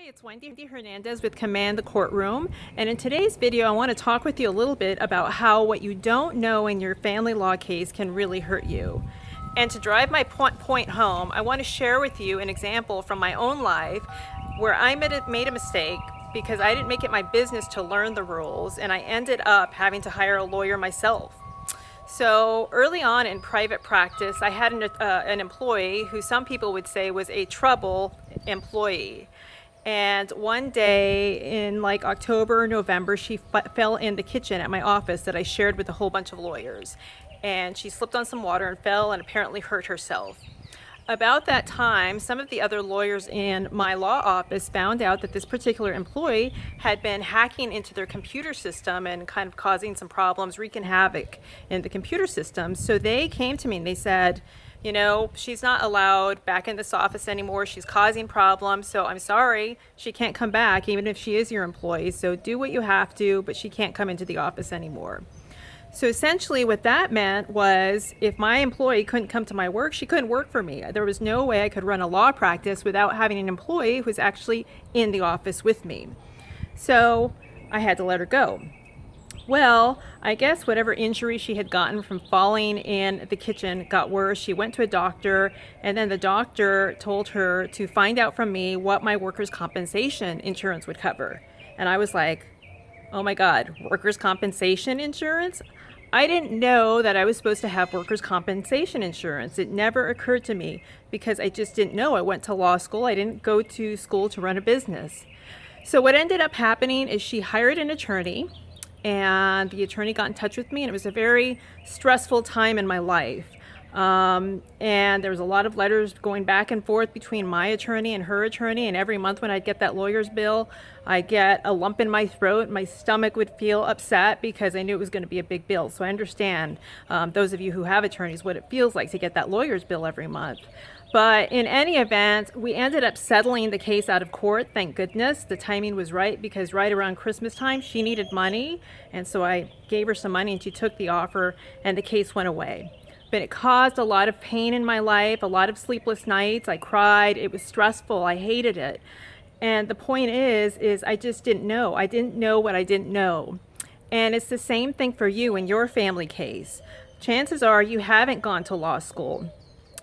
It's Wendy Hernandez with Command the Courtroom, and in today's video I want to talk with you a little bit about how what you don't know in your family law case can really hurt you. And to drive my point home, I want to share with you an example from my own life where I made a mistake because I didn't make it my business to learn the rules, and I ended up having to hire a lawyer myself. So early on in private practice, I had an employee who some people would say was a trouble employee. And one day in like October or November, she fell in the kitchen at my office that I shared with a whole bunch of lawyers. And she slipped on some water and fell and apparently hurt herself. About that time, some of the other lawyers in my law office found out that this particular employee had been hacking into their computer system and kind of causing some problems, wreaking havoc in the computer system. So they came to me and they said, you know, she's not allowed back in this office anymore. She's causing problems. So I'm sorry, she can't come back, even if she is your employee. So do what you have to, but she can't come into the office anymore. So essentially what that meant was if my employee couldn't come to my work, she couldn't work for me. There was no way I could run a law practice without having an employee who was actually in the office with me. So I had to let her go. Well, I guess whatever injury she had gotten from falling in the kitchen got worse. She went to a doctor, and then the doctor told her to find out from me what my workers' compensation insurance would cover. And I was like, oh my God, workers' compensation insurance? I didn't know that I was supposed to have workers' compensation insurance. It never occurred to me because I just didn't know. I went to law school. I didn't go to school to run a business. So what ended up happening is she hired an attorney, and the attorney got in touch with me, and it was a very stressful time in my life. And there was a lot of letters going back and forth between my attorney and her attorney, and every month when I'd get that lawyer's bill, I'd get a lump in my throat. My stomach would feel upset because I knew it was going to be a big bill. So I understand, those of you who have attorneys, what it feels like to get that lawyer's bill every month. But in any event, we ended up settling the case out of court, thank goodness. The timing was right because right around Christmas time, she needed money. And so I gave her some money and she took the offer and the case went away. But it caused a lot of pain in my life, a lot of sleepless nights. I cried. It was stressful. I hated it. And the point is I just didn't know. I didn't know what I didn't know. And it's the same thing for you in your family case. Chances are you haven't gone to law school.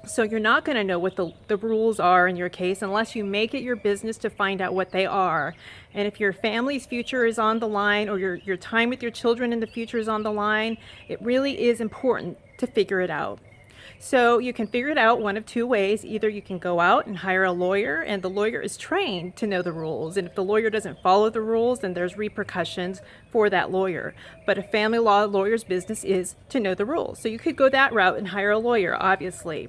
So you're not going to know what the rules are in your case unless you make it your business to find out what they are. And if your family's future is on the line, or your time with your children in the future is on the line, it really is important to figure it out. So you can figure it out one of two ways. Either you can go out and hire a lawyer, and the lawyer is trained to know the rules. And if the lawyer doesn't follow the rules, then there's repercussions for that lawyer. But a family law lawyer's business is to know the rules. So you could go that route and hire a lawyer, obviously.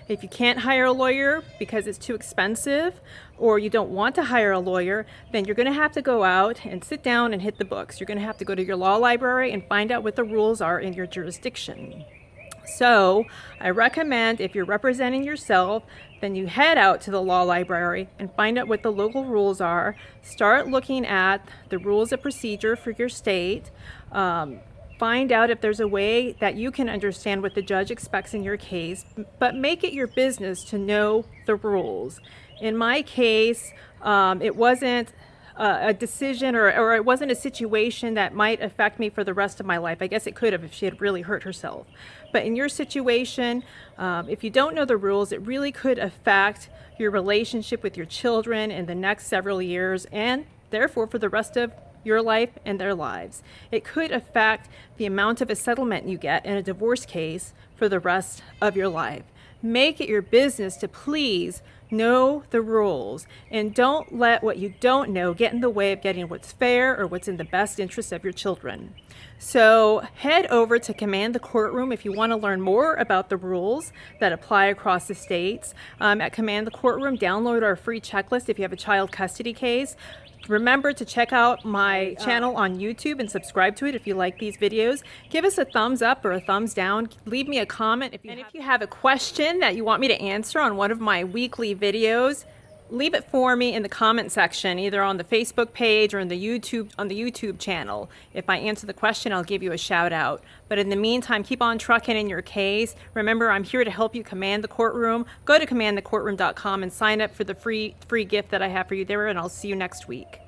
If you can't hire a lawyer because it's too expensive, or you don't want to hire a lawyer, then you're going to have to go out and sit down and hit the books. You're going to have to go to your law library and find out what the rules are in your jurisdiction. So I recommend, if you're representing yourself, then you head out to the law library and find out what the local rules are. Start looking at the rules of procedure for your state. Find out if there's a way that you can understand what the judge expects in your case, but make it your business to know the rules. In my case, it wasn't a decision or it wasn't a situation that might affect me for the rest of my life. I guess it could have if she had really hurt herself. But in your situation, if you don't know the rules, it really could affect your relationship with your children in the next several years, and therefore for the rest of your life and their lives. It could affect the amount of a settlement you get in a divorce case for the rest of your life. Make it your business to please know the rules, and don't let what you don't know get in the way of getting what's fair or what's in the best interest of your children. So head over to Command the Courtroom if you want to learn more about the rules that apply across the states. At Command the Courtroom, download our free checklist if you have a child custody case. Remember to check out my channel on YouTube and subscribe to it if you like these videos. Give us a thumbs up or a thumbs down. Leave me a comment. If you have a question that you want me to answer on one of my weekly videos, leave it for me in the comment section, either on the Facebook page or in the YouTube channel. If I answer the question, I'll give you a shout out. But in the meantime, keep on trucking in your case. Remember, I'm here to help you command the courtroom. Go to commandthecourtroom.com and sign up for the free gift that I have for you there, and I'll see you next week.